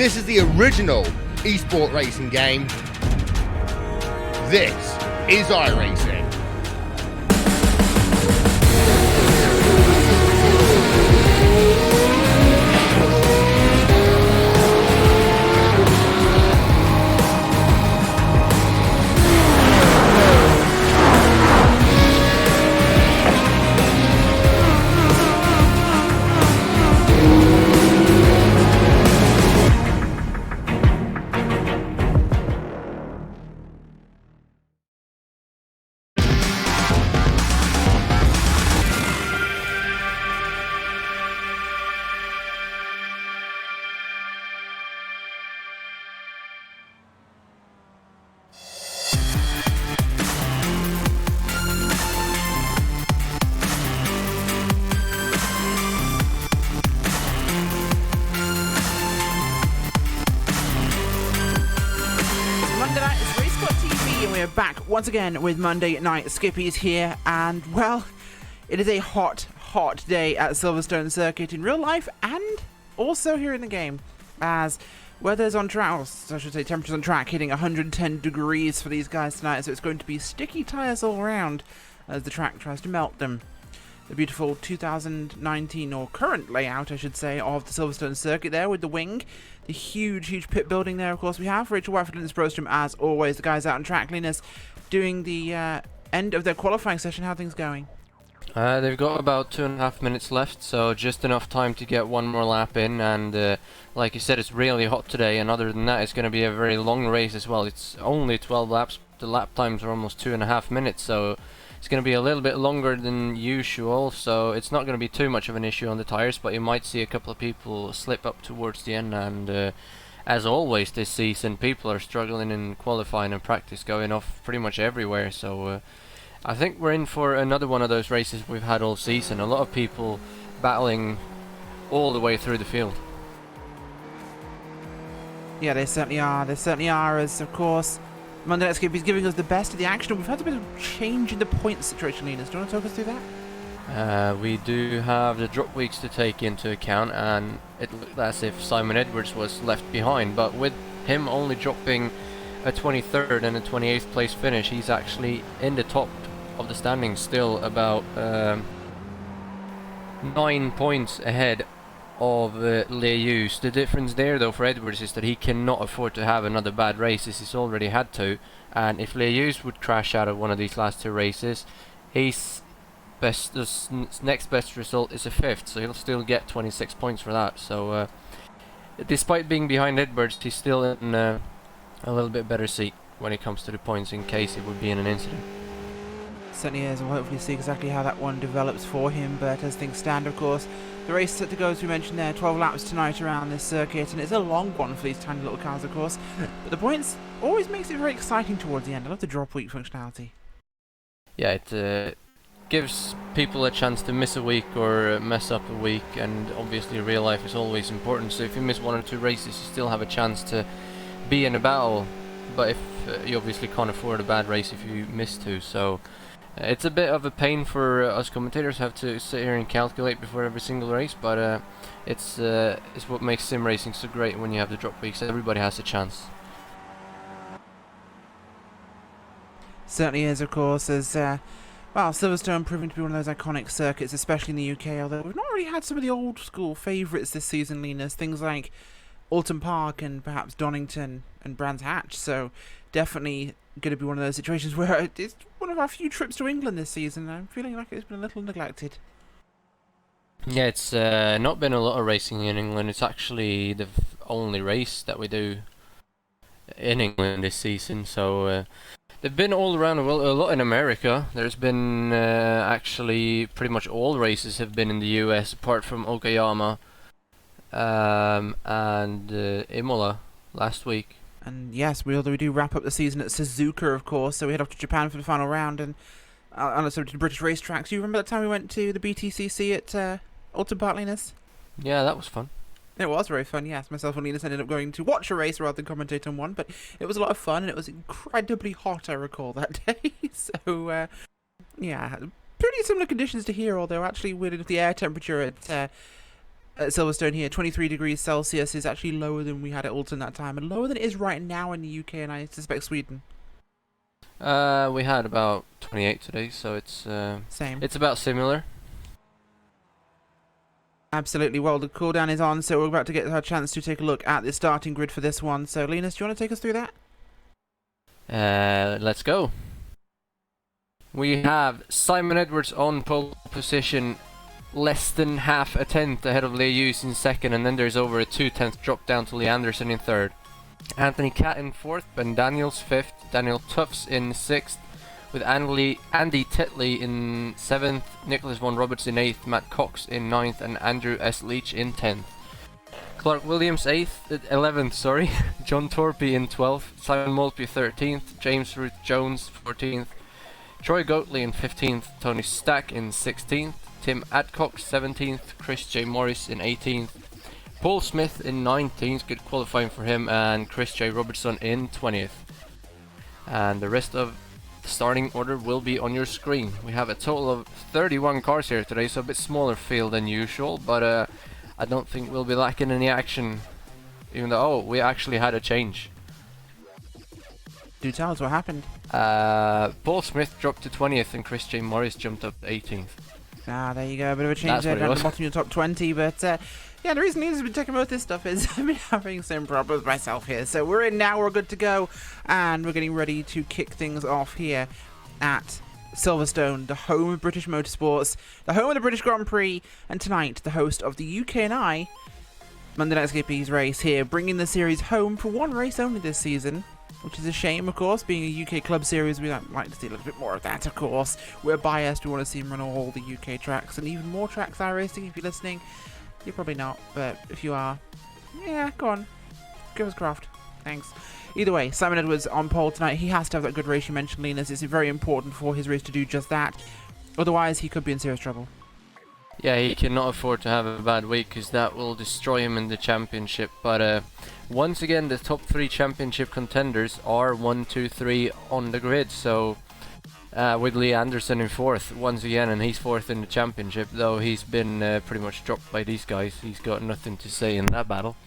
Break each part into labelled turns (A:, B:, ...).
A: This is the original esport racing game. This is iRacing.
B: Back once again with Monday Night Skippys here, and well, it is a hot day at Silverstone circuit in real life and also here in the game, as weather's on track, or I should say temperatures on track, hitting 110 degrees for these guys tonight, so it's going to be sticky tyres all around as the track tries to melt them. The beautiful 2019, or current layout I should say, of the Silverstone circuit there with the wing. The huge pit building there, of course, we have Rachel Watford and Sprostrom, as always. The guys out on track. Linus doing the end of their qualifying session. How are things going?
C: They've got about 2.5 minutes left, so just enough time to get one more lap in, and like you said, it's really hot today, and other than that, it's going to be a very long race as well. It's only 12 laps. The lap times are almost 2.5 minutes, so it's going to be a little bit longer than usual, so it's not going to be too much of an issue on the tires, but you might see a couple of people slip up towards the end, and as always this season, people are struggling in qualifying and practice, going off pretty much everywhere, so I think we're in for another one of those races we've had all season. A lot of people battling all the way through the field.
B: Yeah, they certainly are, as of course Monday Night Skippy is giving us the best of the action. We've had a bit of change in the points situation, Linus. Do you want to talk us through that?
C: We do have the drop weeks to take into account, and it looked as if Simon Edwards was left behind, but with him only dropping a 23rd and a 28th place finish, he's actually in the top of the standings, still about 9 points ahead of Leyus. The difference there though for Edwards is that he cannot afford to have another bad race, as he's already had to, and if Leyus would crash out of one of these last two races, his next best result is a 5th, so he'll still get 26 points for that. So despite being behind Edwards, he's still in a little bit better seat when it comes to the points, in case it would be in an incident.
B: Certainly is. We'll hopefully see exactly how that one develops for him, but as things stand, of course, the race set to go, as we mentioned there, 12 laps tonight around this circuit, and it's a long one for these tiny little cars, of course, but the points always makes it very exciting towards the end. I love the drop week functionality.
C: Yeah, it gives people a chance to miss a week or mess up a week, and obviously real life is always important, so if you miss one or two races, you still have a chance to be in a battle, but if you obviously can't afford a bad race if you miss two, so it's a bit of a pain for us commentators, have to sit here and calculate before every single race, but it's what makes sim racing so great when you have the drop weeks. Everybody has a chance.
B: Certainly is, of course, as well, Silverstone proving to be one of those iconic circuits, especially in the UK, although we've not really had some of the old school favourites this season, Linus, things like Alton Park and perhaps Donington and Brands Hatch, so definitely going to be one of those situations where it's one of our few trips to England this season. I'm feeling like it's been a little neglected.
C: Yeah, it's not been a lot of racing in England. It's actually the only race that we do in England this season, so they've been all around the world, a lot in America. There's been actually pretty much all races have been in the US apart from Okayama and Imola last week.
B: And yes, we do wrap up the season at Suzuka, of course, so we head off to Japan for the final round, and also to the British racetracks. Do you remember that time we went to the BTCC at Alton Park, Linus?
C: Yeah, that was fun.
B: It was very fun, yes. Myself and Linus ended up going to watch a race rather than commentate on one, but it was a lot of fun, and it was incredibly hot, I recall, that day. So, yeah, pretty similar conditions to here, although actually weirdly enough, the air temperature at at Silverstone here. 23 degrees Celsius is actually lower than we had at Alton that time, and lower than it is right now in the UK, and I suspect Sweden.
C: We had about 28 today, so it's
B: Same.
C: It's about similar.
B: Absolutely. Well, the cooldown is on, so we're about to get our chance to take a look at the starting grid for this one. So, Linus, do you want to take us through that?
C: Let's go. We have Simon Edwards on pole position, less than half a tenth ahead of Leus in second, and then there's over a 2/10 drop down to Lee Anderson in third. Anthony Catt in fourth, Ben Daniels fifth, Daniel Tufts in sixth, with Andy Tetley in seventh, Nicholas Von Roberts in eighth, Matt Cox in ninth, and Andrew S. Leach in 10th. Clark Williams 11th, sorry, John Torpy in 12th, Simon Maltby 13th, James Ruth Jones 14th, Troy Goatley in 15th, Tony Stack in 16th, Tim Adcock 17th, Chris J. Morris in 18th, Paul Smith in 19th, good qualifying for him, and Chris J. Robertson in 20th. And the rest of the starting order will be on your screen. We have a total of 31 cars here today, so a bit smaller field than usual, but I don't think we'll be lacking any action, even though, we actually had a change.
B: Do tell us what happened.
C: Paul Smith dropped to 20th and Chris J. Morris jumped up to 18th.
B: Ah, there you go. A bit of a change there down the bottom of your top 20, but yeah, the reason I've been checking most of this stuff is I've been having some problems myself here. So we're in now, we're good to go, and we're getting ready to kick things off here at Silverstone, the home of British motorsports, the home of the British Grand Prix, and tonight, the host of the UK&I Monday Night Skippys race here, bringing the series home for one race only this season, which is a shame, of course. Being a UK club series, we'd like to see a little bit more of that, of course. We're biased, we want to see him run all the UK tracks, and even more tracks iRacing. If you're listening, you're probably not, but if you are, yeah, go on, give us craft, thanks. Either way, Simon Edwards on pole tonight. He has to have that good race you mentioned, Linus. It's very important for his race to do just that, otherwise he could be in serious trouble.
C: Yeah, he cannot afford to have a bad week, because that will destroy him in the championship. But once again, the top 3 championship contenders are 1, 2, 3 on the grid. So with Lee Anderson in 4th once again, and he's 4th in the championship, though he's been pretty much dropped by these guys. He's got nothing to say in that battle.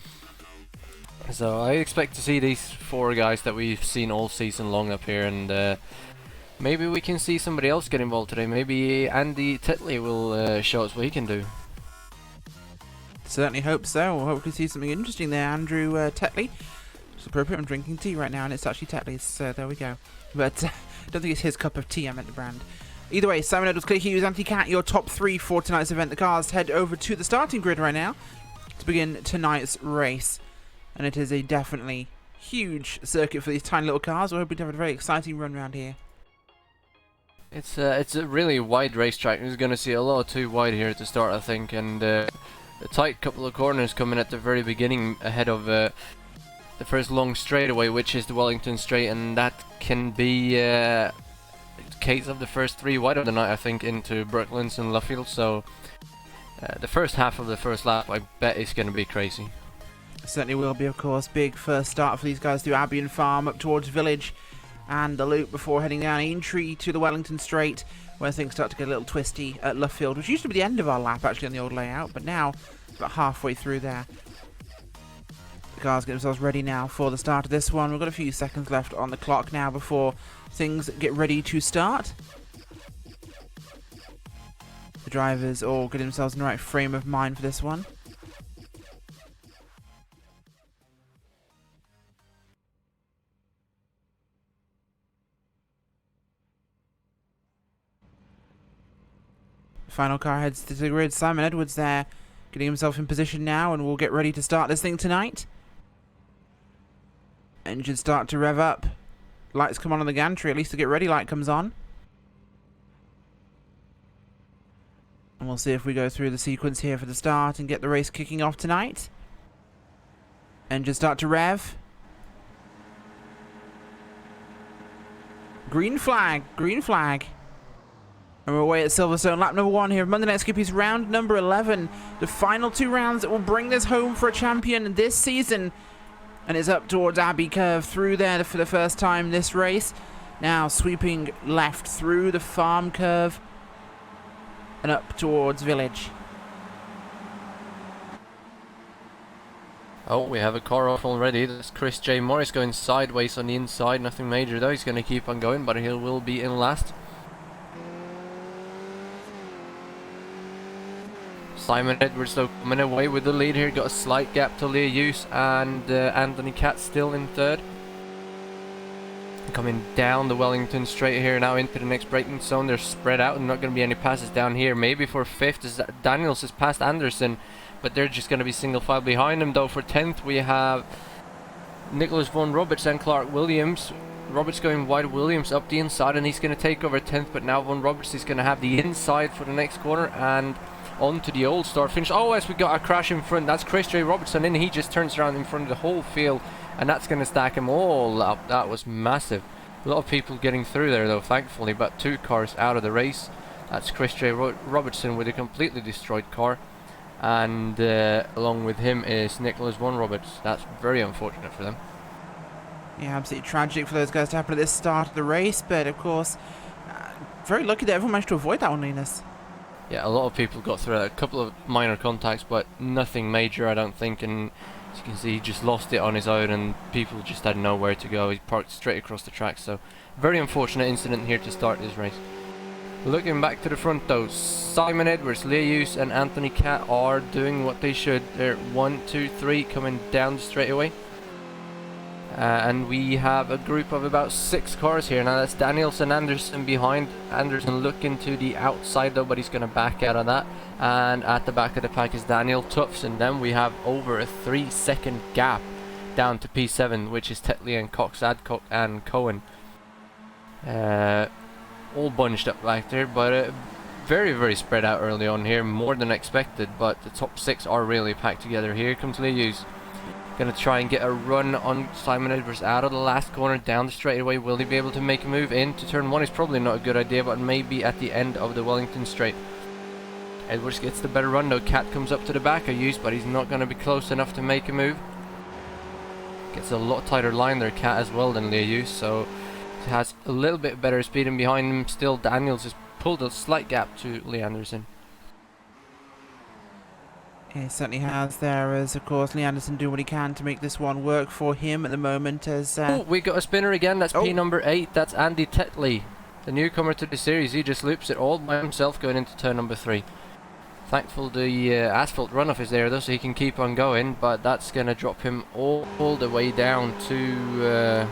C: So I expect to see these 4 guys that we've seen all season long up here, and maybe we can see somebody else get involved today. Maybe Andy Tetley will show us what he can do.
B: Certainly hope so. We'll hopefully see something interesting there. Andrew Tetley. It's appropriate. I'm drinking tea right now, and it's actually Tetley's, so there we go. But don't think it's his cup of tea, I meant the brand. Either way, Simon Edwards, Clay Hughes, Anthony Catt, your top 3 for tonight's event. The cars head over to the starting grid right now to begin tonight's race. And it is a definitely huge circuit for these tiny little cars. We're hoping to have a very exciting run around here.
C: It's a really wide racetrack. We're going to see a lot too wide here at the start, I think, and a tight couple of corners coming at the very beginning ahead of the first long straightaway, which is the Wellington Straight, and that can be the case of the first 3 wide of the night, I think, into Brooklands and Luffield. So the first half of the first lap, I bet, is going to be crazy.
B: Certainly will be, of course. Big first start for these guys through Abbey and Farm up towards Village and the loop before heading down Aintree to the Wellington Straight, where things start to get a little twisty at Luffield, which used to be the end of our lap actually on the old layout, but now it's about halfway through there. The cars get themselves ready now for the start of this one. We've got a few seconds left on the clock now before things get ready to start. The drivers all get themselves in the right frame of mind for this one. Final car heads to the grid. Simon Edwards there, getting himself in position now, and we'll get ready to start this thing tonight. Engines start to rev up. Lights come on the gantry, at least the get ready light comes on. And we'll see if we go through the sequence here for the start and get the race kicking off tonight. Engines start to rev. Green flag, green flag. And we're away at Silverstone, lap number 1 here of Monday Night Skippys, round number 11. The final 2 rounds that will bring this home for a champion this season. And it's up towards Abbey Curve through there for the first time this race. Now sweeping left through the Farm Curve and up towards Village.
C: Oh, we have a car off already. That's Chris J. Morris going sideways on the inside. Nothing major though. He's going to keep on going, but he will be in last. Simon Edwards though coming away with the lead here. Got a slight gap to Leah Hughes and Anthony Catt still in third. Coming down the Wellington straight here now into the next braking zone. They're spread out and not going to be any passes down here. Maybe for 5th as Daniels has passed Anderson, but they're just going to be single file behind him though. For 10th we have Nicholas Vaughan Roberts and Clark Williams. Roberts going wide, Williams up the inside, and he's going to take over 10th, but now Vaughan Roberts is going to have the inside for the next corner and onto the old start finish. Oh, as we got a crash in front, that's Chris J. Robertson, and he just turns around in front of the whole field, and that's going to stack him all up. That was massive. A lot of people getting through there though, thankfully, but 2 cars out of the race. That's Chris J. Robertson with a completely destroyed car, and along with him is Nicholas Vaughan Roberts. That's very unfortunate for them.
B: Yeah, absolutely tragic for those guys to happen at this start of the race, but of course, very lucky that everyone managed to avoid that one, Linus.
C: Yeah, a lot of people got through it. A couple of minor contacts, but nothing major, I don't think. And as you can see, he just lost it on his own, and people just had nowhere to go. He parked straight across the track. So, very unfortunate incident here to start this race. Looking back to the front though, Simon Edwards, Leah Hughes, and Anthony Catt are doing what they should. They're 1, 2, 3 coming down the straightaway. And we have a group of about 6 cars here. Now that's Daniels and Anderson behind. Anderson looking to the outside though, but he's going to back out of that. And at the back of the pack is Daniel Tufts. And then we have over a 3-second gap down to P7, which is Tetley and Cox, Adcock and Cohen. All bunched up back there, but very, very spread out early on here, more than expected. But the top 6 are really packed together. Here comes Leah Hughes. Going to try and get a run on Simon Edwards out of the last corner, down the straightaway. Will he be able to make a move into turn 1? Is probably not a good idea, but maybe at the end of the Wellington straight. Edwards gets the better run though. Catt comes up to the back of Hughes, but he's not going to be close enough to make a move. Gets a lot tighter line there, Catt, as well than Leah Hughes, so he has a little bit better speed, and behind him still Daniels has pulled a slight gap to Lee Anderson.
B: He certainly has there, as of course Lee Anderson doing what he can to make this one work for him at the moment. As
C: oh, we got a spinner again. That's P number 8. That's Andy Tetley, the newcomer to the series. He just loops it all by himself going into turn number 3. Thankful the asphalt runoff is there though, so he can keep on going, but that's going to drop him all the way down to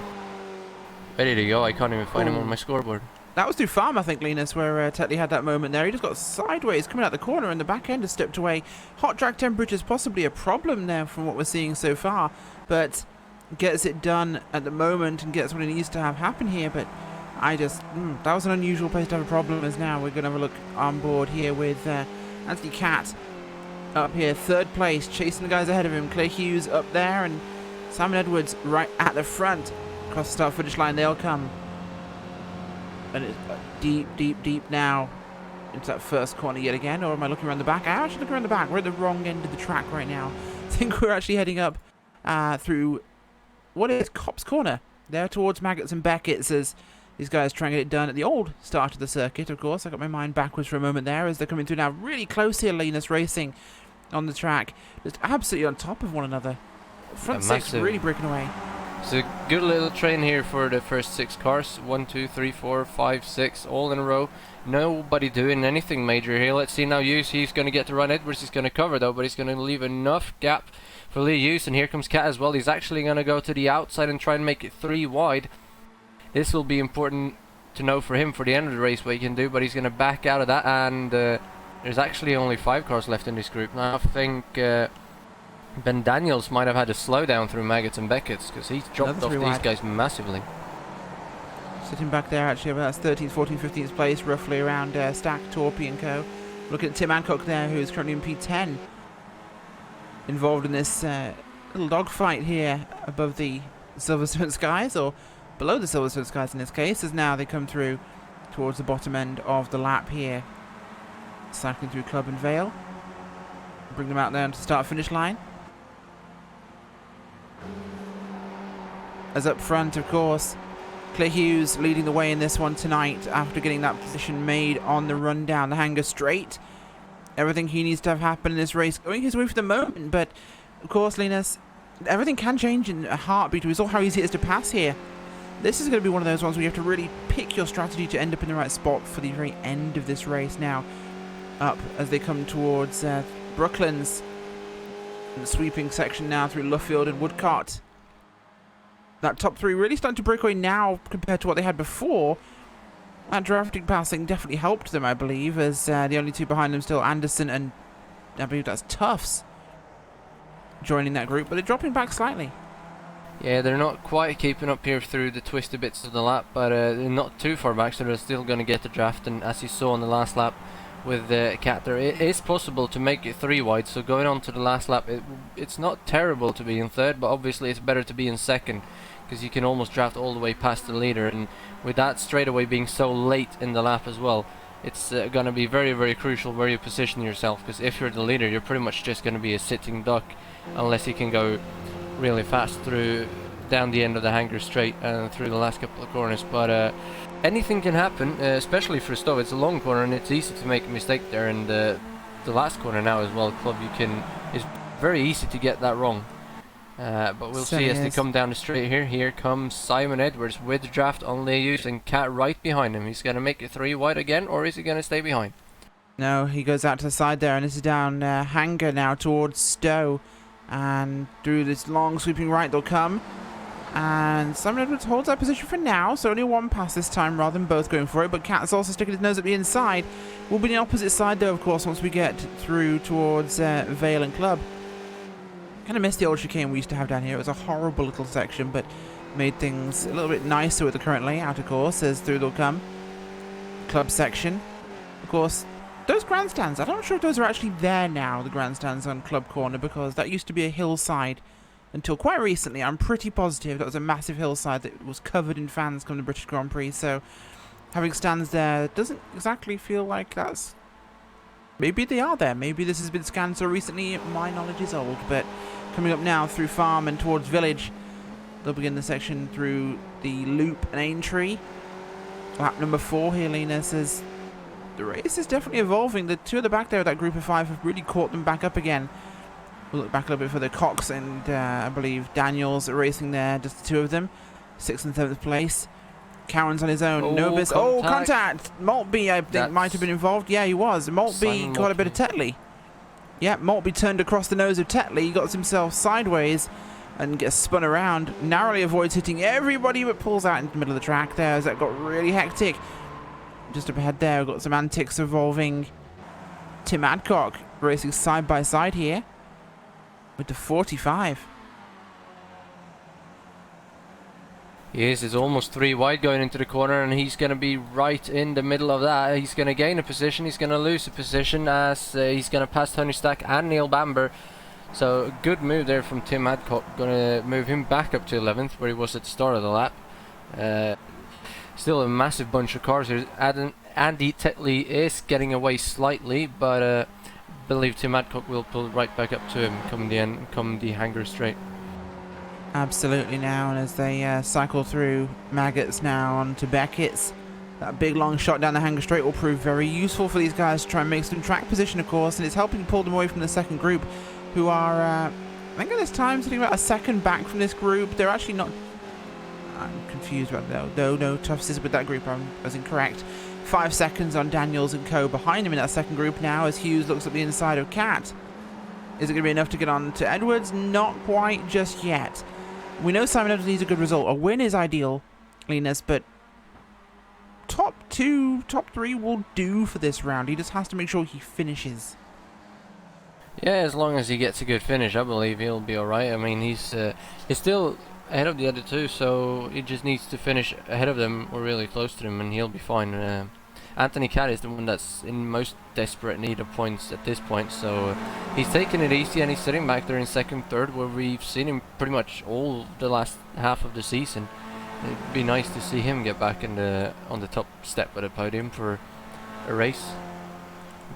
C: ready to go. I can't even find him on my scoreboard.
B: That was through Farm, I think, Linus, where Tetley had that moment there. He just got sideways coming out the corner, and the back end has stepped away. Hot track temperature is possibly a problem now from what we're seeing so far, but gets it done at the moment and gets what it needs to have happen here. But I just, that was an unusual place to have a problem, as now we're going to have a look on board here with Anthony Catt up here, 3rd place, chasing the guys ahead of him. Clay Hughes up there, and Simon Edwards right at the front. Across the start finish line they'll come. And it's deep now into that first corner yet again. Or am I looking around the back? I'm actually looking around the back. We're at the wrong end of the track right now. I think we're actually heading up through what is Cops Corner. There towards Maggots and Beckett's, as these guys try and get it done at the old start of the circuit, of course. I got my mind backwards for a moment there as they're coming through now. Really close here, Linus Racing on the track. Just absolutely on top of one another. Front 6 really breaking away.
C: It's a good little train here for the first 6 cars. 1, 2, 3, 4, 5, 6, all in a row. Nobody doing anything major here. Let's see now. He's going to get to run. Edwards is going to cover though, but he's going to leave enough gap for Lee Hughes. And here comes Catt as well. He's actually going to go to the outside and try and make it 3 wide. This will be important to know for him for the end of the race what he can do, but he's going to back out of that. And there's actually only 5 cars left in this group. Now I think Ben Daniels might have had a slowdown through Maggots and Beckett's, because he's dropped off these guys massively.
B: Sitting back there actually about 13th, 14th, 15th place, roughly around Stack, Torpy and co. Look at Tim Hancock there, who is currently in P10. Involved in this little dogfight here above the Silverstone skies, or below the Silverstone skies in this case, as now they come through towards the bottom end of the lap here. Cycling through Club and Vale. Bring them out there to start finish line. As up front, of course, Clay Hughes leading the way in this one tonight after getting that position made on the run down the Hanger Straight. Everything he needs to have happen in this race going his way for the moment, but of course, Linus, everything can change in a heartbeat. We saw how easy it is to pass here. This is going to be one of those ones where you have to really pick your strategy to end up in the right spot for the very end of this race. Now, up as they come towards Brooklands. The sweeping section now through Luffield and Woodcott. That top three really starting to break away now compared to what they had before. That drafting passing definitely helped them, I believe, as the only two behind them still Anderson and I believe that's Tufts joining that group, but they're dropping back slightly.
C: Yeah, they're not quite keeping up here through the twisty bits of the lap, but they're not too far back, so they're still going to get the draft. And as you saw on the last lap with Cat there, it is possible to make it 3 wide, so going on to the last lap, it's not terrible to be in third, but obviously it's better to be in second, because you can almost draft all the way past the leader, and with that straightaway being so late in the lap as well, it's going to be very, very crucial where you position yourself, because if you're the leader, you're pretty much just going to be a sitting duck, unless you can go really fast through down the end of the hanger straight and through the last couple of corners. But anything can happen, especially for Stowe. It's a long corner and it's easy to make a mistake there, and the last corner now as well, Club, it's very easy to get that wrong. But we'll see as they come down the straight here. Here comes Simon Edwards with the draft on Leus and Cat right behind him. He's going to make it 3 wide again, or is he going to stay behind?
B: No, he goes out to the side there, and this is down Hanger now towards Stowe. And through this long sweeping right they'll come. And Simon Edwards holds that position for now, so only one pass this time rather than both going for it. But Cat's also sticking his nose at the inside. We'll be on the opposite side though, of course, once we get through towards Vale and Club. Kind of missed the old chicane we used to have down here. It was a horrible little section, but made things a little bit nicer with the current layout, of course, as through they'll come. Club section. Of course, those grandstands, I'm not sure if those are actually there now, the grandstands on Club Corner, because that used to be a hillside until quite recently. I'm pretty positive that was a massive hillside that was covered in fans come the British Grand Prix, so having stands there doesn't exactly feel like that's... Maybe they are there, maybe this has been scanned so recently, my knowledge is old, but coming up now through Farm and towards Village, they'll begin the section through the Loop and Aintree. Lap number 4 here, Lena says... The race is definitely evolving. The two at the back there, that group of 5, have really caught them back up again. We'll look back a little bit further. Cox and I believe Daniels are racing there, just the two of them. 6th and 7th place. Cowan's on his own.
C: Oh,
B: Nobis. Oh, contact! Maltby, I think, might have been involved. Yeah, he was. Maltby got a bit of Tetley. Yeah, Maltby turned across the nose of Tetley. He got himself sideways and gets spun around. Narrowly avoids hitting everybody, but pulls out into the middle of the track there as that got really hectic. Just up ahead there, we've got some antics involving Tim Adcock racing side by side here with the 45.
C: He is almost 3 wide going into the corner, and he's going to be right in the middle of that. He's going to gain a position, he's going to lose a position as he's going to pass Tony Stack and Neil Bamber. So good move there from Tim Adcock, going to move him back up to 11th where he was at the start of the lap. Still a massive bunch of cars here. Andy Tetley is getting away slightly, but I believe Tim Adcock will pull right back up to him come the hanger straight.
B: Absolutely now, and as they cycle through Maggots now onto Beckett's, that big long shot down the hanger straight will prove very useful for these guys to try and make some track position, of course, and it's helping pull them away from the second group, who are, I think at this time, sitting about a second back from this group. They're actually not... I'm confused about that. No, Tufts is with that group. I was incorrect. 5 seconds on Daniels and co. behind him in that second group now as Hughes looks at the inside of Cat. Is it going to be enough to get on to Edwards? Not quite just yet. We know Simon Edwards needs a good result. A win is ideal, Linus, but top 2, top 3 will do for this round. He just has to make sure he finishes.
C: Yeah, as long as he gets a good finish, I believe he'll be alright. I mean, he's still ahead of the other two, so he just needs to finish ahead of them or really close to them, and he'll be fine. Anthony Cat is the one that's in most desperate need of points at this point, so he's taking it easy and he's sitting back there in second, third, where we've seen him pretty much all the last half of the season. It'd be nice to see him get back on the top step of the podium for a race,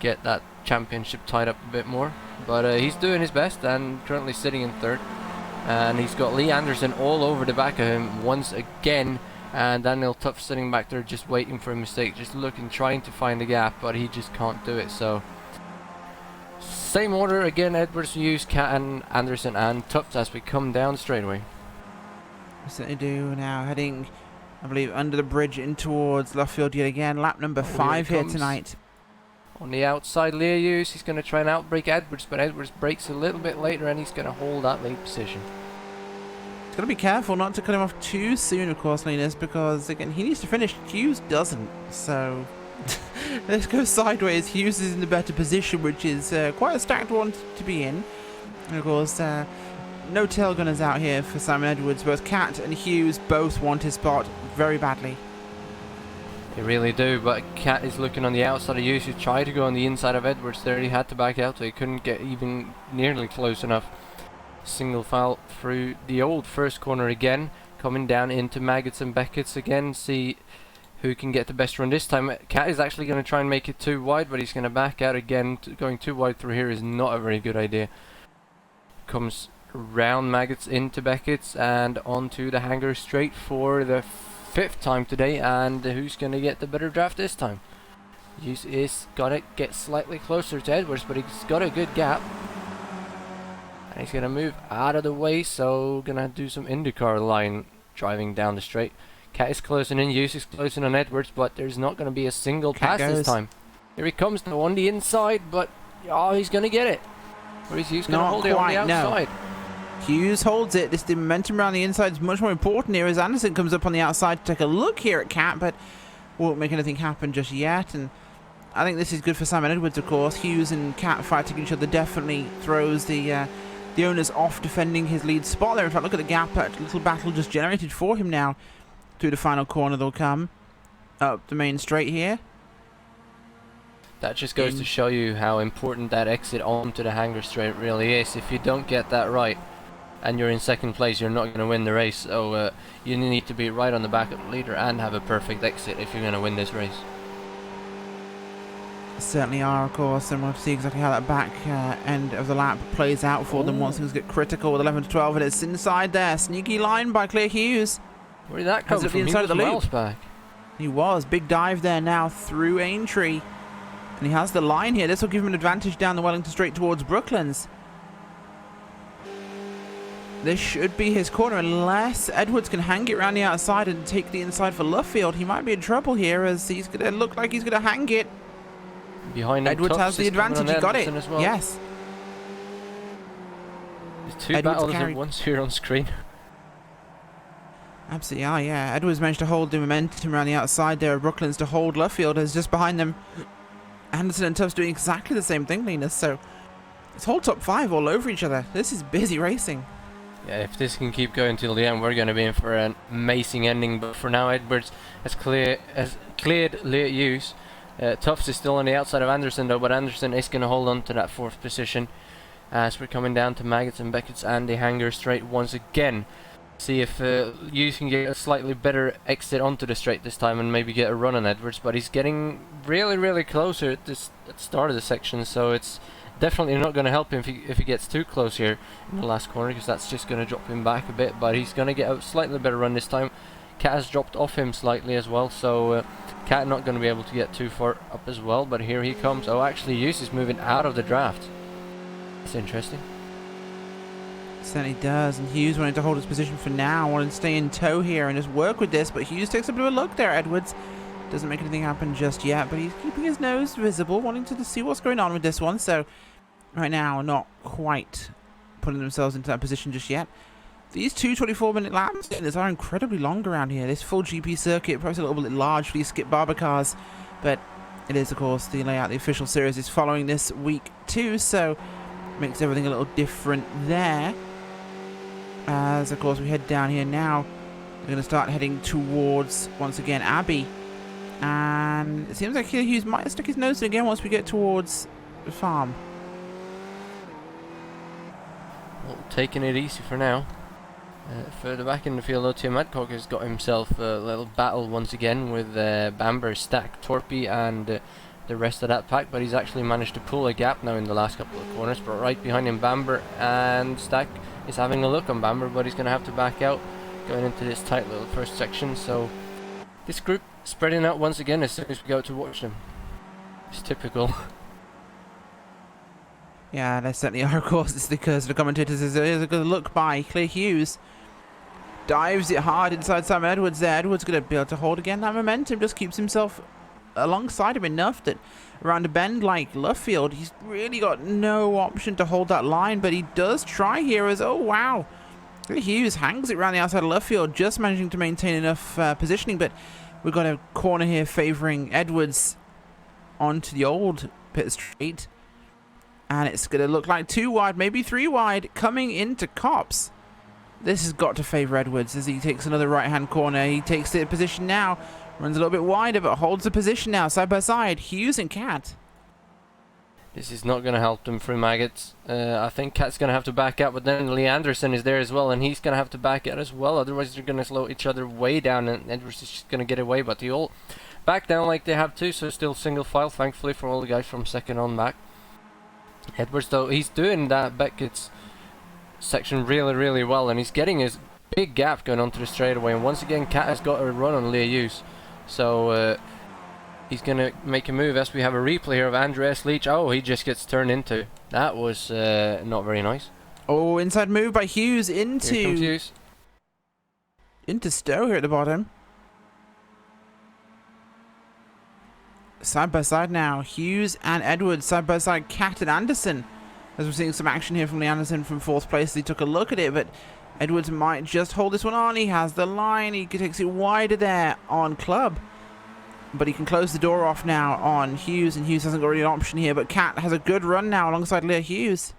C: get that championship tied up a bit more, but he's doing his best and currently sitting in third. And he's got Lee Anderson all over the back of him once again, and Daniel Tuff sitting back there just waiting for a mistake, just looking, trying to find a gap, but he just can't do it. So same order again, Edwards, Hughes, Cat and Anderson and Tufts as we come down the straightaway.
B: We certainly do now, heading, I believe, under the bridge in towards Luffield yet again. Lap number 5 here tonight.
C: On the outside, Leah Hughes, he's going to try and outbrake Edwards, but Edwards brakes a little bit later and he's going to hold that lead position.
B: He's got to be careful not to cut him off too soon, of course, Linus, because, again, he needs to finish. Hughes doesn't, so let's go sideways. Hughes is in the better position, which is quite a stacked one to be in. And, of course, no tail gunners out here for Simon Edwards. Both Cat and Hughes both want his spot very badly.
C: They really do, but Cat is looking on the outside of Hughes, who tried to go on the inside of Edwards there. He had to back out, so he couldn't get even nearly close enough. Single file through the old first corner again, coming down into Maggots and Beckett's again. See who can get the best run this time. Cat is actually going to try and make it too wide, but he's going to back out again. Going too wide through here is not a very good idea. Comes round Maggots into Beckett's and onto the hangar straight for the 5th time today, and who's going to get the better draft this time? Hughes is going to get slightly closer to Edwards, but he's got a good gap. And he's going to move out of the way, so going to do some IndyCar line driving down the straight. Cat is closing in, Hughes is closing on Edwards, but there's not going to be a single pass this time. Here he comes now on the inside, but oh, he's going to get it. Or is Hughes going to hold it on the outside?
B: No. Hughes holds it. The momentum around the inside is much more important here as Anderson comes up on the outside to take a look here at Cat, but won't make anything happen just yet. And I think this is good for Simon Edwards, of course. Hughes and Cat fighting each other definitely throws the owners off defending his lead spot there. In fact, look at the gap that little battle just generated for him now. Through the final corner they'll come. Up the main straight here.
C: That just goes to show you how important that exit onto the hangar straight really is. If you don't get that right, and you're in 2nd place, you're not going to win the race. So you need to be right on the back of the leader and have a perfect exit if you're going to win this race.
B: Certainly are, of course, and we'll see exactly how that back end of the lap plays out for them once things get critical with 11 to 12, and it's inside there. Sneaky line by Claire Hughes.
C: Where did that come from?
B: The inside of the loop.
C: Back.
B: He was. Big dive there now through Aintree. And he has the line here. This will give him an advantage down the Wellington straight towards Brooklands. This should be his corner unless Edwards can hang it around the outside and take the inside for Luffield. He might be in trouble here as he's going to look like he's going to hang it.
C: Behind
B: Edwards has the advantage. He got it.
C: Well.
B: Yes.
C: There's 2 battles at once here on screen.
B: Absolutely are, yeah. Edwards managed to hold the momentum around the outside there of Brooklands to hold Luffield as just behind them. Anderson and Tufts doing exactly the same thing, Linus. So it's whole top 5 all over each other. This is busy racing.
C: Yeah, if this can keep going till the end, we're going to be in for an amazing ending. But for now, Edwards has cleared late use. Tufts is still on the outside of Anderson though, but Anderson is going to hold on to that 4th position as we're coming down to Maggots and Beckett's and the hangar straight once again. See if Hughes can get a slightly better exit onto the straight this time and maybe get a run on Edwards, but he's getting really closer at the start of the section, so it's definitely not going to help him if he gets too close here in the last corner, because that's just going to drop him back a bit. But he's going to get a slightly better run this time. Cat has dropped off him slightly as well, so Cat not going to be able to get too far up as well, but here he comes. Oh, actually Hughes is moving out of the draft. That's interesting.
B: Certainly does, and Hughes wanted to hold his position for now, wanted to stay in tow here and just work with this, but Hughes takes a bit of a look there. Edwards doesn't make anything happen just yet, but he's keeping his nose visible, wanting to see what's going on with this one. So right now, not quite putting themselves into that position just yet. These 2 24-minute laps are incredibly long around here. This full GP circuit, perhaps a little bit large for these Skip Barber cars, but it is, of course, the layout the official series is following this week too, so makes everything a little different there. As, of course, we head down here now, we're going to start heading towards, once again, Abbey. And it seems like Hughes might have stuck his nose in again once we get towards the farm.
C: Well, taking it easy for now. Further back in the field, though, Tim Adcock has got himself a little battle once again with Bamber, Stack, Torpy, and the rest of that pack, but he's actually managed to pull a gap now in the last couple of corners. But right behind him, Bamber and Stack is having a look on Bamber, but he's going to have to back out going into this tight little first section. So this group spreading out once again as soon as we go to watch them. It's typical.
B: Yeah, they certainly are, of course. It's because the commentators says there's a good look by Clear Hughes. Dives it hard inside Simon Edwards there. Edwards going to be able to hold again. That momentum just keeps himself alongside him enough that around a bend like Luffield, he's really got no option to hold that line, but he does try here as, oh wow. Hughes hangs it around the outside of Luffield, just managing to maintain enough positioning, but we've got a corner here favouring Edwards onto the old pit straight. And it's going to look like 2 wide, maybe 3 wide, coming into Cops. This has got to favour Edwards as he takes another right-hand corner. He takes the position now, runs a little bit wider, but holds the position now, side by side. Hughes and Cat.
C: This is not going to help them through Maggots. I think Cat's going to have to back out, but then Lee Anderson is there as well, and he's going to have to back out as well. Otherwise, they're going to slow each other way down, and Edwards is just going to get away. But they all back down like they have to, so still single file, thankfully, for all the guys from second on back. Edwards, though, he's doing that Beckett's section really well, and he's getting his big gap going onto the straightaway. And once again, Cat has got a run on Leah Hughes, so he's going to make a move as we have a replay here of Andreas Leach. Oh, he just gets turned into. That was not very nice.
B: Oh, inside move by Hughes into
C: Hughes.
B: Into Stowe here at the bottom. Side by side now, Hughes and Edwards, side by side, Cat and Anderson. As we're seeing some action here from Lee Anderson from 4th place. He took a look at it, but Edwards might just hold this one on. He has the line, he takes it wider there on Club. But he can close the door off now on Hughes, and Hughes hasn't got really an option here, but Cat has a good run now alongside Leah Hughes.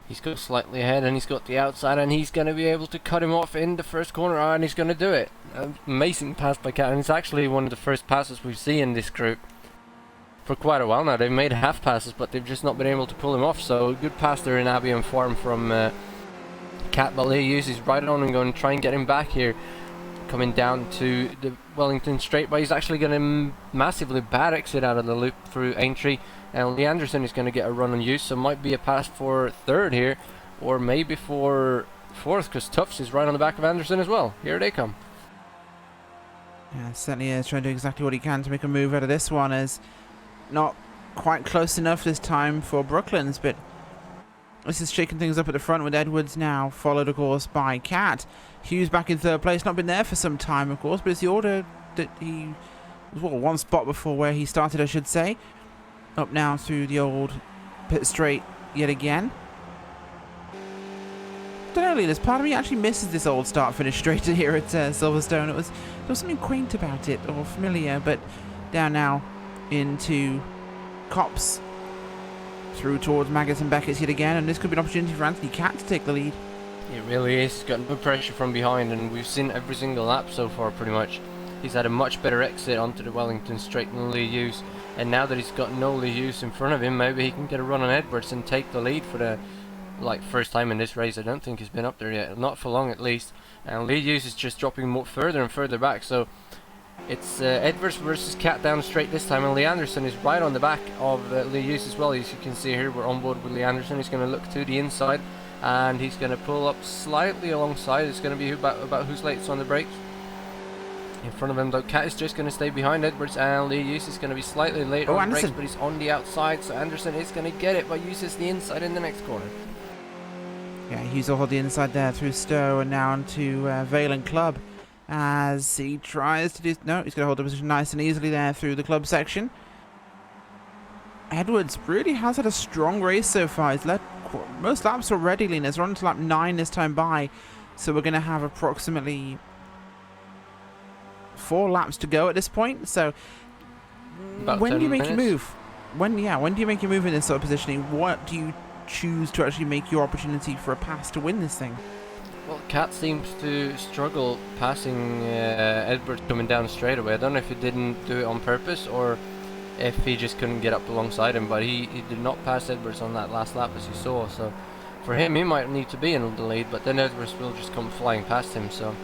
C: He's got slightly ahead, and he's got the outside, and he's going to be able to cut him off in the first corner, and he's going to do it. Amazing pass by Cat, and it's actually one of the first passes we've seen in this group for quite a while now. They've made half passes, but they've just not been able to pull him off, so good pass there in Albion form from Cat, but Lee uses right on and going to try and get him back here, coming down to the Wellington straight, but he's actually going to massively bad exit out of the loop through Aintree, and Lee Anderson is going to get a run on use, so might be a pass for 3rd here, or maybe for 4th, because Tufts is right on the back of Anderson as well. Here they come.
B: Yeah, certainly is trying to do exactly what he can to make a move out of this one, as not quite close enough this time for Brooklands, but this is shaking things up at the front with Edwards now, followed of course by Cat. Hughes back in 3rd place, not been there for some time of course, but it's the order that he was, well, one spot before where he started, I should say. Up now through the old pit straight yet again. Don't know, Lee, there's part of me actually misses this old start finish straight here at Silverstone. There was something quaint about it, or familiar, but down now into Cops. Through towards Maggots and Beckett's yet again, and this could be an opportunity for Anthony Cat to take the lead.
C: It really is. He's got no pressure from behind, and we've seen every single lap so far pretty much. He's had a much better exit onto the Wellington straight than Lee Hughes, and now that he's got no Lee Hughes in front of him, maybe he can get a run on Edwards and take the lead for the first time in this race. I don't think he's been up there yet, not for long at least, and Lee Hughes is just dropping further and further back, so it's Edwards versus Cat down straight this time, and Lee Anderson is right on the back of Lee Hughes as well. As you can see here, we're on board with Lee Anderson. He's going to look to the inside, and he's going to pull up slightly alongside. It's going to be about who's late on the brakes. In front of him, though, Cat is just going to stay behind Edwards, and Lee Hughes is going to be slightly late on the brakes, but he's on the outside, so Anderson is going to get it, but uses the inside in the next corner.
B: Yeah, Hughes will hold the inside there through Stowe, and now onto Vale and Club. As he tries to do... No, he's going to hold the position nice and easily there through the Club section. Edwards really has had a strong race so far. He's led most laps already, Linus. We're on to lap 9 this time by. So we're going to have approximately 4 laps to go at this point. So when do you make your move? When do you make your move in this sort of positioning? What do you choose to actually make your opportunity for a pass to win this thing?
C: Well, Cat seems to struggle passing Edwards coming down straight away. I don't know if he didn't do it on purpose or if he just couldn't get up alongside him, but he did not pass Edwards on that last lap, as you saw. So for him, he might need to be in the lead, but then Edwards will just come flying past him. So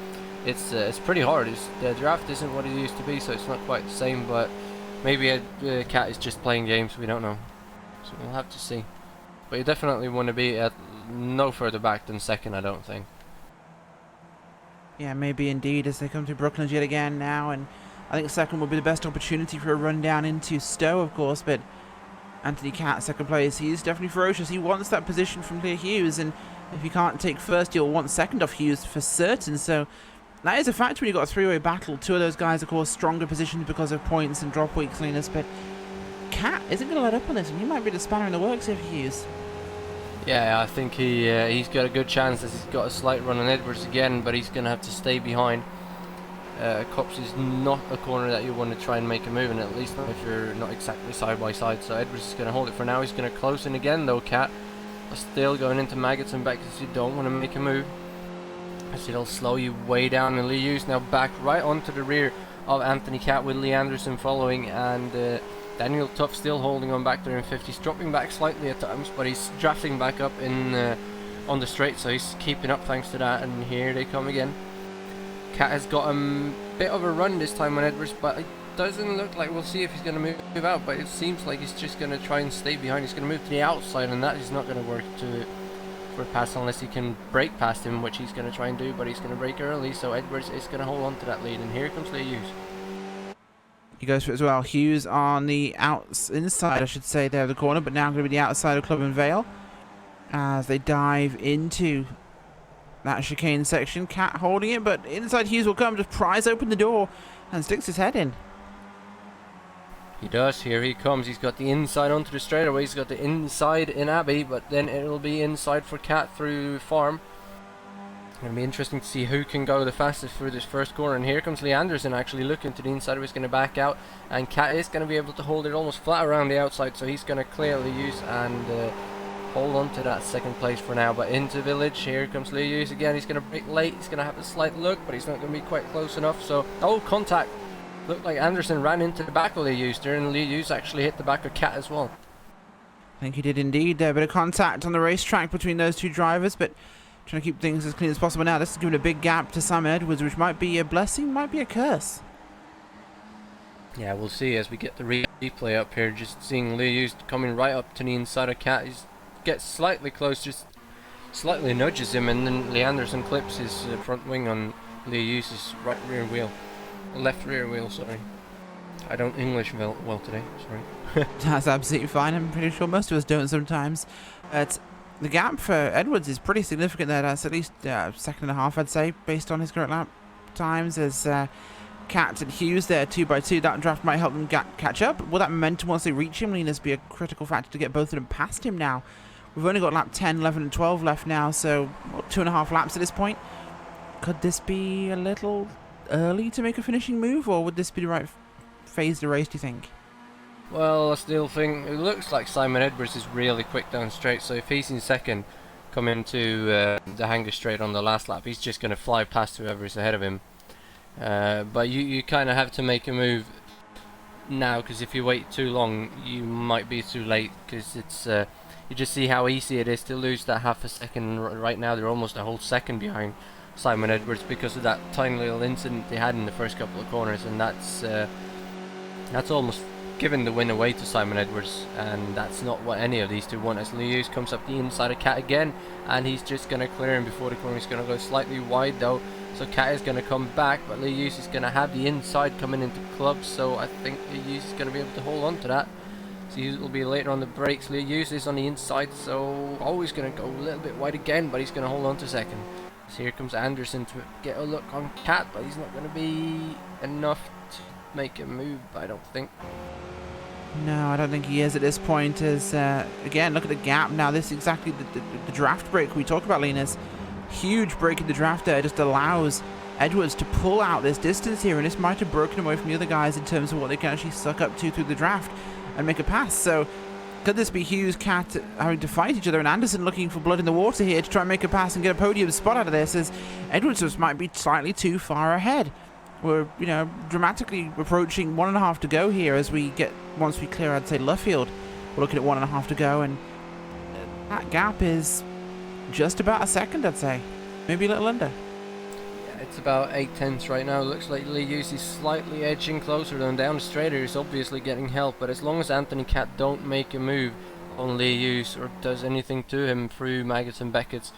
C: it's pretty hard. The draft isn't what it used to be, so it's not quite the same, but maybe Cat is just playing games. We don't know. So we'll have to see. But you definitely want to be at no further back than second, I don't think.
B: Yeah, maybe indeed, as they come to Brooklands yet again now, and I think second would be the best opportunity for a run down into Stowe, of course, but Anthony Cat, second place, he's definitely ferocious. He wants that position from Leah Hughes, and if he can't take first, he'll want second off Hughes for certain. So that is a factor when you've got a three-way battle. Two of those guys, of course, stronger positions because of points and drop week cleaners, but Cat isn't going to let up on this, and he might be the spanner in the works here for Hughes.
C: Yeah, I think he's got a good chance as he's got a slight run on Edwards again, but he's going to have to stay behind. Cops is not a corner that you want to try and make a move in, at least not if you're not exactly side by side. So Edwards is going to hold it for now. He's going to close in again though. Cat still going into maggots and back because you don't want to make a move. As it'll slow you way down, and Lee Hughes now back right onto the rear of Anthony Cat with Lee Anderson following, and Daniel Tuff still holding on back there in 50s, dropping back slightly at times, but he's drafting back up in on the straight, so he's keeping up thanks to that. And here they come again. Cat has got a bit of a run this time on Edwards, but it doesn't look like, we'll see if he's going to move out, but it seems like he's just going to try and stay behind. He's going to move to the outside, and that is not going to work for a pass unless he can break past him, which he's going to try and do, but he's going to break early, so Edwards is going to hold on to that lead, and here comes Lee Hughes.
B: He goes for it as well. Hughes on the inside, I should say, there of the corner, but now going to be the outside of Club and Vale as they dive into that chicane section. Cat holding it, but inside Hughes will come, just pries open the door and sticks his head in.
C: He does, here he comes. He's got the inside onto the straightaway, he's got the inside in Abbey, but then it'll be inside for Cat through Farm. It'll be interesting to see who can go the fastest through this first corner, and here comes Lee Anderson actually looking to the inside. He's going to back out, and Cat is going to be able to hold it almost flat around the outside, so he's going to clear Lee Hughes and hold on to that second place for now. But into Village, here comes Lee Hughes again. He's going to break late, he's going to have a slight look, but he's not going to be quite close enough. So, oh, contact. Looked like Anderson ran into the back of Lee Hughes there, and Lee Hughes actually hit the back of Cat as well.
B: I think he did indeed. A bit of contact on the racetrack between those two drivers, but trying to keep things as clean as possible now. This is giving a big gap to Simon Edwards, which might be a blessing, might be a curse.
C: Yeah, we'll see as we get the replay up here. Just seeing Lee Hughes coming right up to the inside of Cat. He gets slightly close, just slightly nudges him, and then Lee Anderson clips his front wing on Lee Hughes' right rear wheel. Left rear wheel, sorry. I don't English well today, sorry.
B: That's absolutely fine. I'm pretty sure most of us don't sometimes. But the gap for Edwards is pretty significant there. That's at least second and a half, I'd say, based on his current lap times. As Cat and Hughes there, 2 by 2. That draft might help them catch up. Will that momentum once they reach him, Lena's be a critical factor to get both of them past him now. We've only got lap 10, 11, and 12 left now, so 2.5 laps at this point. Could this be a little early to make a finishing move, or would this be the right phase of the race, do you think?
C: Well, I still think it looks like Simon Edwards is really quick down straight, so if he's in second, come into the hanger straight on the last lap, he's just going to fly past whoever's ahead of him. But you kind of have to make a move now, because if you wait too long, you might be too late, because it's you just see how easy it is to lose that half a second. Right now they're almost a whole second behind Simon Edwards because of that tiny little incident they had in the first couple of corners, and that's almost given the win away to Simon Edwards, and that's not what any of these two want. As Lee Hughes comes up the inside of Cat again, and he's just going to clear him before the corner. He's going to go slightly wide though, so Cat is going to come back, but Lee Hughes is going to have the inside coming into club, so I think Lee Hughes is going to be able to hold on to that. So he will be later on the brakes. Lee Hughes is on the inside, so always going to go a little bit wide again, but he's going to hold on to second. So here comes Anderson to get a look on Cat, but he's not going to be enough to make a move, I don't think.
B: No, I don't think he is at this point. As again, look at the gap now. This is exactly the draft break we talk about, Lena's. Huge break in the draft there. Just allows Edwards to pull out this distance here, and this might have broken away from the other guys in terms of what they can actually suck up to through the draft and make a pass. So could this be Hughes, Cat having to fight each other, and Anderson looking for blood in the water here to try and make a pass and get a podium spot out of this, as Edwards just might be slightly too far ahead. We're, dramatically approaching 1.5 to go here as once we clear, I'd say, Luffield. We're looking at 1.5 to go, and that gap is just about a second, I'd say. Maybe a little under.
C: Yeah, it's about 8/10 right now. Looks like Lee Hughes is slightly edging closer than down the straighter. He's obviously getting help, but as long as Anthony Cat don't make a move on Lee Hughes or does anything to him through Maggots and Beckett's,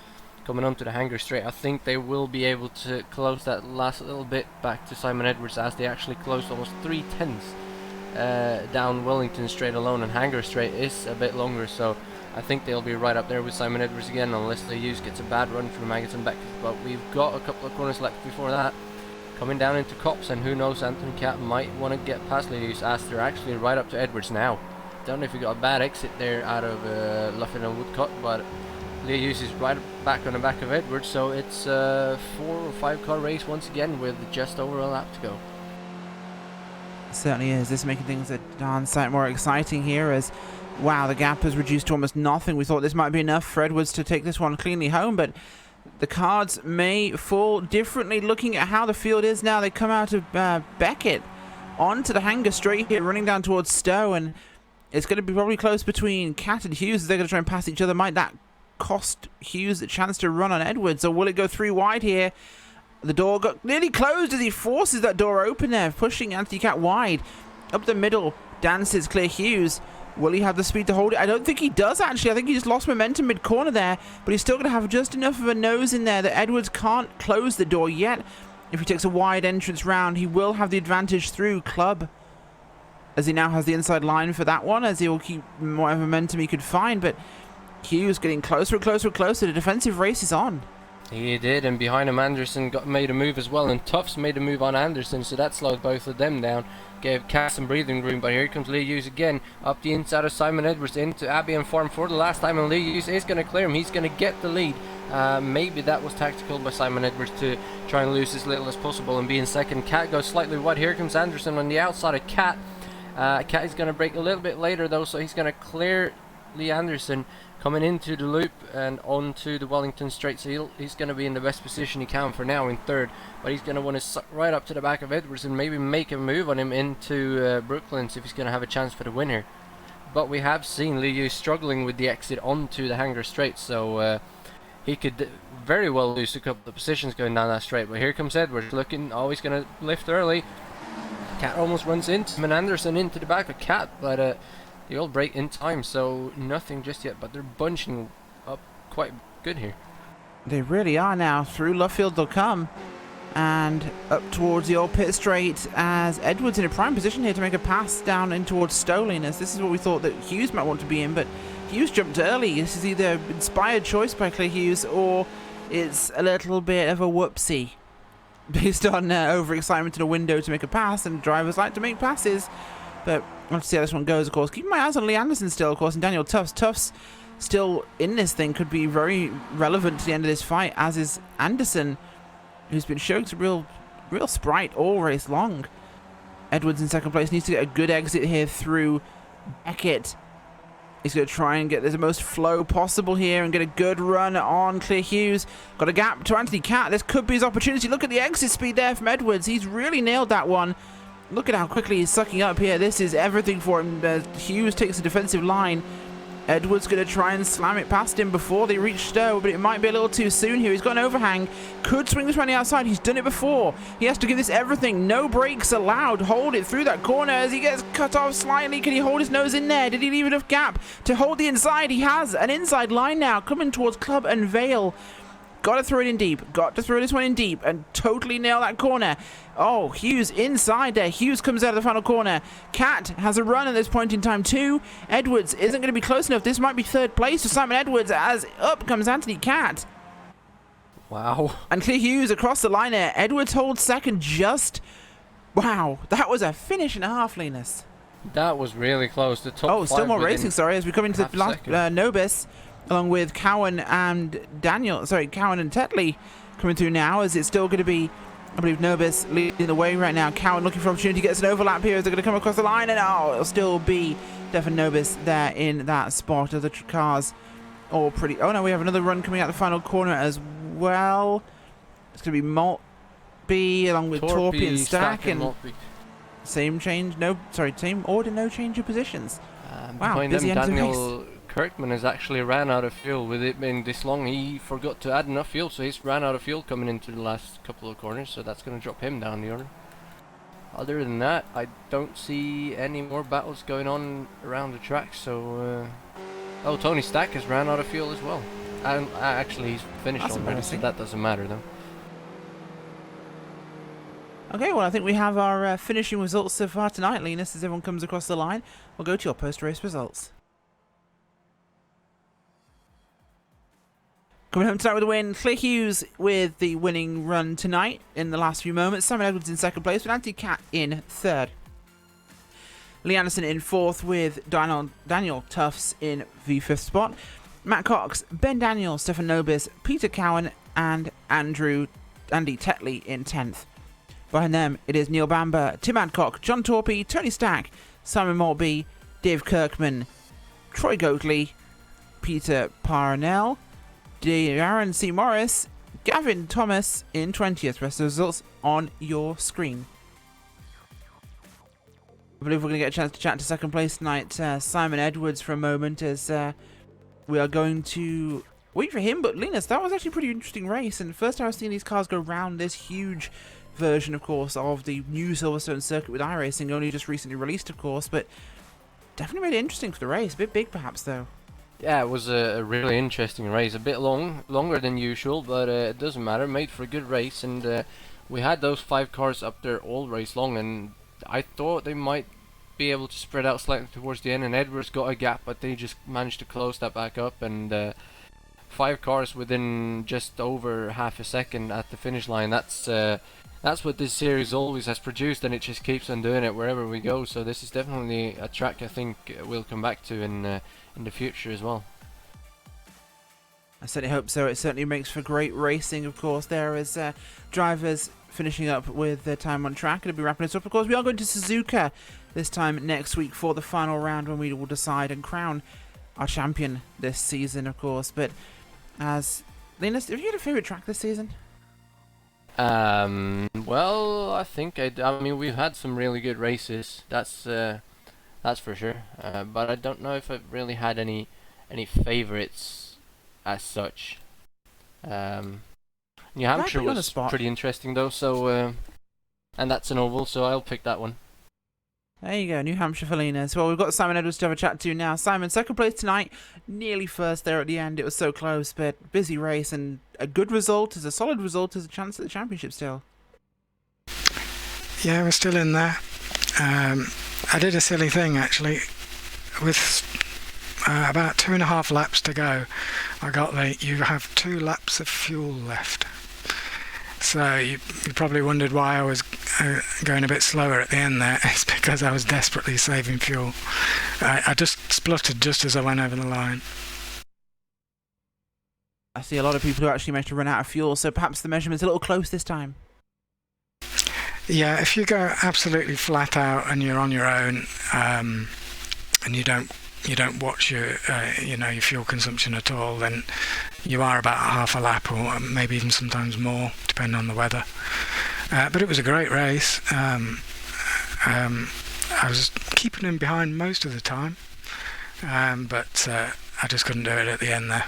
C: coming onto the hanger straight. I think they will be able to close that last little bit back to Simon Edwards, as they actually closed almost 3/10 down Wellington straight alone, and hanger straight is a bit longer, so I think they'll be right up there with Simon Edwards again, unless they gets a bad run from Maggots and Beck. But we've got a couple of corners left before that. Coming down into Cops, and who knows, Anthony Cat might want to get past Lewis, as they're actually right up to Edwards now. Don't know if we got a bad exit there out of Lufkin and Woodcock, but Lewis is right back on the back of Edwards, so it's a 4 or 5 car race once again with just over a lap to go.
B: Certainly is. This is making things a darn sight more exciting here, as wow, the gap has reduced to almost nothing. We thought this might be enough for Edwards to take this one cleanly home, but the cards may fall differently. Looking at how the field is now, they come out of Beckett onto the hanger straight here, running down towards Stowe, and it's going to be probably close between Cat and Hughes as they're going to try and pass each other. Might that cost Hughes a chance to run on Edwards, or will it go 3 wide here? The door got nearly closed as he forces that door open there, pushing Anthony Cat wide. Up the middle, dances Clear Hughes. Will he have the speed to hold it? I don't think he does, actually. I think he just lost momentum mid-corner there, but he's still going to have just enough of a nose in there that Edwards can't close the door yet. If he takes a wide entrance round, he will have the advantage through Club, as he now has the inside line for that one, as he will keep whatever momentum he could find. But Hughes getting closer and closer and closer. The defensive race is on.
C: He did, and behind him Anderson made a move as well, and Tufts made a move on Anderson, so that slowed both of them down, gave Cat some breathing room. But here comes Lee Hughes again, up the inside of Simon Edwards into Abbey and Farm for the last time, and Lee Hughes is going to clear him. He's going to get the lead. Maybe that was tactical by Simon Edwards to try and lose as little as possible and be in second. Cat goes slightly wide. Here comes Anderson on the outside of Cat. Cat is going to break a little bit later though, so he's going to clear Lee Anderson coming into the loop and onto the Wellington straight, so he's going to be in the best position he can for now in third, but he's going to want to suck right up to the back of Edwards and maybe make a move on him into Brooklands if he's going to have a chance for the win here. But we have seen Liu struggling with the exit onto the hanger straight, so he could very well lose a couple of positions going down that straight. But here comes Edwards, looking always going to lift early. Cat almost runs into him, and Anderson into the back of Cat, but they all break in time, so nothing just yet, but they're bunching up quite good here.
B: They really are now. Through Luffield they'll come, and up towards the old pit straight, as Edwards in a prime position here to make a pass down in towards Stoling, as this is what we thought that Hughes might want to be in, but Hughes jumped early. This is either inspired choice by Clay Hughes, or it's a little bit of a whoopsie based on overexcitement in a window to make a pass, and drivers like to make passes. But let's see how this one goes, of course. Keep my eyes on Lee Anderson still, of course, and Daniel Tufts. Tufts still in this thing, could be very relevant to the end of this fight, as is Anderson, who's been showing some real sprite all race long. Edwards in second place needs to get a good exit here through Beckett. He's going to try and get the most flow possible here and get a good run on Clear Hughes. Got a gap to Anthony Cat. This could be his opportunity. Look at the exit speed there from Edwards. He's really nailed that one. Look at how quickly he's sucking up here. This is everything for him. Hughes takes a defensive line. Edwards going to try and slam it past him before they reach Stowe, but it might be a little too soon here. He's got an overhang. Could swing this around the outside. He's done it before. He has to give this everything. No brakes allowed. Hold it through that corner as he gets cut off slightly. Can he hold his nose in there? Did he leave enough gap to hold the inside? He has an inside line now coming towards Club and Vale. Got to throw it in deep. Got to throw this one in deep and totally nail that corner. Oh, Hughes inside there. Hughes comes out of the final corner. Cat has a run at this point in time too. Edwards isn't going to be close enough. This might be third place for Simon Edwards, as up comes Anthony Cat.
C: Wow.
B: And Clear Hughes across the line there. Edwards holds second just... Wow, that was a finish and a half, Linus.
C: That was really close. The top
B: Oh, still more racing, sorry, as we come into the last Nobis, along with Cowan and Cowan and Tetley coming through now, as it's still going to be, I believe, Nobis leading the way right now. Cowan looking for opportunity, gets an overlap here as they're going to come across the line, and it'll still be Stefan Nobis there in that spot of the cars. All pretty... Oh no, we have another run coming out the final corner as well. It's going to be Maltby along with Torpy and Stack, and
C: Maltby.
B: Same order, no change of positions. Wow,
C: behind
B: busy
C: them,
B: end of the
C: Daniel
B: race.
C: Kirkman has actually ran out of fuel. With it being this long, he forgot to add enough fuel, so he's ran out of fuel coming into the last couple of corners, so that's going to drop him down the order. Other than that, I don't see any more battles going on around the track, so... Oh, Tony Stack has ran out of fuel as well. Actually, he's finished
B: That's
C: already, so
B: embarrassing.
C: that doesn't matter though.
B: Okay, well, I think we have our finishing results so far tonight, Linus. As everyone comes across the line, we'll go to your post-race results. Coming home tonight with a win, Clay Hughes with the winning run tonight in the last few moments. Simon Edwards in second place with Andy Cat in third. Lee Anderson in fourth with Daniel Tufts in the fifth spot. Matt Cox, Ben Daniels, Stefan Nobis, Peter Cowan and Andy Tetley in 10th. Behind them, it is Neil Bamber, Tim Adcock, John Torpey, Tony Stack, Simon Maltby, Dave Kirkman, Troy Goatley, Peter Parnell, Aaron C. Morris, Gavin Thomas in 20th. Rest of the results on your screen. I believe we're going to get a chance to chat to second place tonight, Simon Edwards, for a moment, as we are going to wait for him. But Linus, that was actually a pretty interesting race, and first time I've seen these cars go round this huge version, of course, of the new Silverstone circuit with iRacing, only just recently released, of course, but definitely made it interesting for the race. A bit big, perhaps, though.
C: Yeah, it was a really interesting race. A bit longer than usual, but it doesn't matter. Made for a good race, and we had those 5 cars up there all race long, and I thought they might be able to spread out slightly towards the end, and Edwards got a gap, but they just managed to close that back up, and 5 cars within just over half a second at the finish line. That's what this series always has produced, and it just keeps on doing it wherever we go. So this is definitely a track I think we'll come back to in the future as well.
B: I certainly hope so. It certainly makes for great racing, of course. There is drivers finishing up with their time on track. It'll be wrapping us up. Of course, we are going to Suzuka this time next week for the final round, when we will decide and crown our champion this season, of course. But as Linus, have you had a favourite track this season?
C: Well, I think I mean, we've had some really good races. That's for sure. But I don't know if I've really had any favourites as such. New Hampshire was pretty interesting though. So and that's an oval, so I'll pick that one.
B: There you go, New Hampshire for Linus. Well, we've got Simon Edwards to have a chat to now. Simon, second place tonight, nearly first there at the end. It was so close, but busy race, and a good result is a solid result, is a chance at the championship still.
D: Yeah, we're still in there. I did a silly thing actually. With about 2.5 laps to go, you have 2 laps of fuel left. So you probably wondered why I was going a bit slower at the end there. It's because I was desperately saving fuel. I just spluttered just as I went over the line.
B: I see a lot of people who actually managed to run out of fuel, so perhaps the measurement's a little close this time.
D: Yeah, if you go absolutely flat out and you're on your own, and you don't watch your your fuel consumption at all, then you are about half a lap, or maybe even sometimes more, depending on the weather. But it was a great race. I was keeping him behind most of the time, but I just couldn't do it at the end there.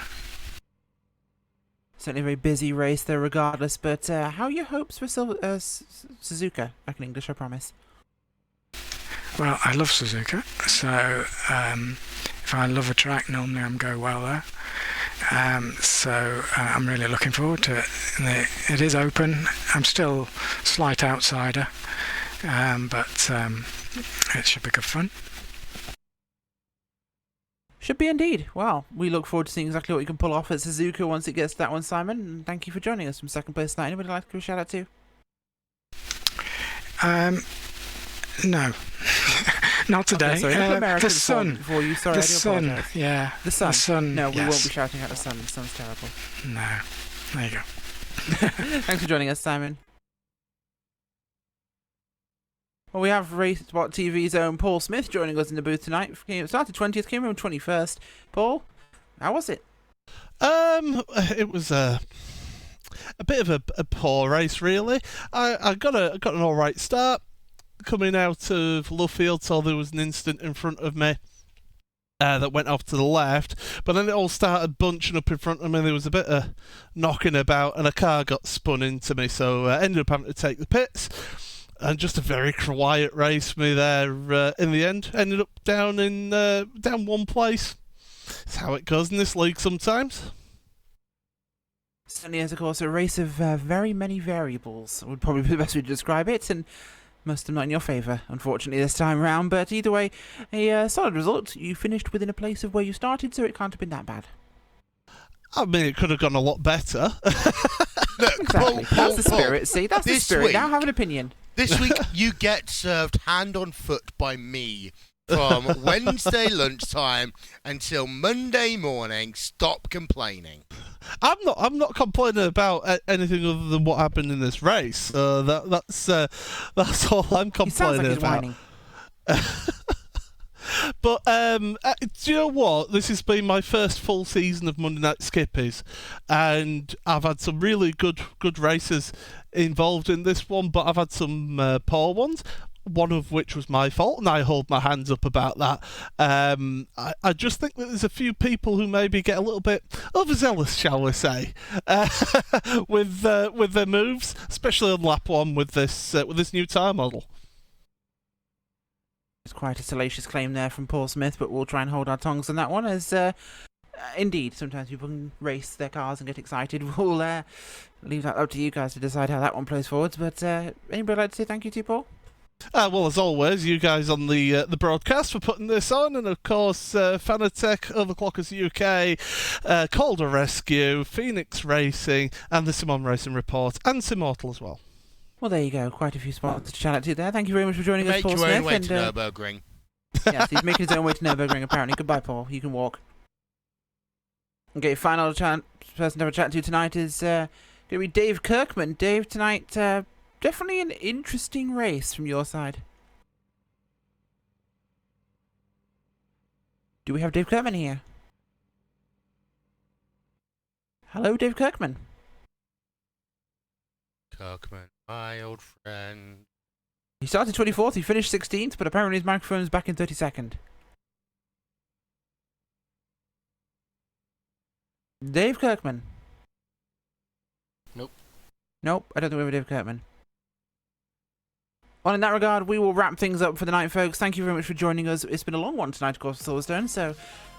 B: Certainly a very busy race there regardless, but how are your hopes for Suzuka? Back in English, I promise.
D: Well, I love Suzuka, so if I love a track, normally I'm go well there. So I'm really looking forward to it. It is open. I'm still slight outsider, but it should be good fun.
B: Should be indeed. Well, we look forward to seeing exactly what you can pull off at Suzuka once it gets to that one, Simon. And thank you for joining us from second place tonight. Anybody like to give a shout out to?
D: No. Not today.
B: Okay,
D: the sun.
B: For you. Sorry,
D: the sun.
B: Apologize.
D: Yeah.
B: The sun.
D: The sun.
B: No, we
D: yes.
B: won't be shouting at the sun. The sun's terrible.
D: No. There you go.
B: Thanks for joining us, Simon. Well, we have RaceSpotTV's own Paul Smith joining us in the booth tonight. It started 20th, came home 21st. Paul, how was it?
E: It was a bit of a poor race, really. I got an all right start coming out of Luffield, so there was an instant in front of me that went off to the left, but then it all started bunching up in front of me. There was a bit of knocking about, and a car got spun into me, so I ended up having to take the pits. And just a very quiet race for me there in the end. Ended up down one place. That's how it goes in this league sometimes.
B: Certainly is, of course, a race of very many variables, would probably be the best way to describe it, and most of them not in your favour, unfortunately, this time round. But either way, a solid result. You finished within a place of where you started, so it can't have been that bad.
E: I mean, it could have gone a lot better.
A: Look,
B: Exactly. That's the spirit, see? That's the
A: This
B: spirit.
A: week-
B: Now have an opinion.
A: This week, you get served hand on foot by me from Wednesday lunchtime until Monday morning. Stop complaining.
E: I'm not complaining about anything other than what happened in this race. That's all I'm
B: He sounds like
E: complaining
B: he's
E: about.
B: whining.
E: But do you know what? This has been my first full season of Monday Night Skippies, and I've had some really good races involved in this one, but I've had some poor ones. One of which was my fault, and I hold my hands up about that. I just think that there's a few people who maybe get a little bit overzealous, shall we say, with their moves, especially on lap one with this new tyre model.
B: It's quite a salacious claim there from Paul Smith, but we'll try and hold our tongues on that one, as indeed, sometimes people can race their cars and get excited. We'll leave that up to you guys to decide how that one plays forwards, but anybody like to say thank you to Paul?
E: Well, as always, you guys on the broadcast for putting this on, and of course, Fanatec, Overclockers UK, Calder Rescue, Phoenix Racing, and the Simon Racing Report, and Simortal as well.
B: Well, there you go. Quite a few spots to chat out to there. Thank you very much for joining us,
A: Make
B: Paul
A: your
B: Smith.
A: own way
B: and,
A: to Nürburgring.
B: yes, he's making his own way to Nürburgring, apparently. Goodbye, Paul. You can walk. Okay, final person to have a chat to tonight is going to be Dave Kirkman. Dave, tonight, definitely an interesting race from your side. Do we have Dave Kirkman here? Hello, Dave Kirkman.
A: Kirkman, my old friend.
B: He started 24th, he finished 16th, but apparently his microphone's back in 32nd. Dave Kirkman.
C: Nope.
B: Nope, I don't think we have a Dave Kirkman. Well, in that regard, we will wrap things up for the night, folks. Thank you very much for joining us. It's been a long one tonight, of course, for Silverstone, so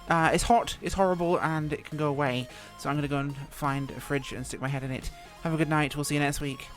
B: it's hot, it's horrible, and it can go away. So I'm going to go and find a fridge and stick my head in it. Have a good night. We'll see you next week.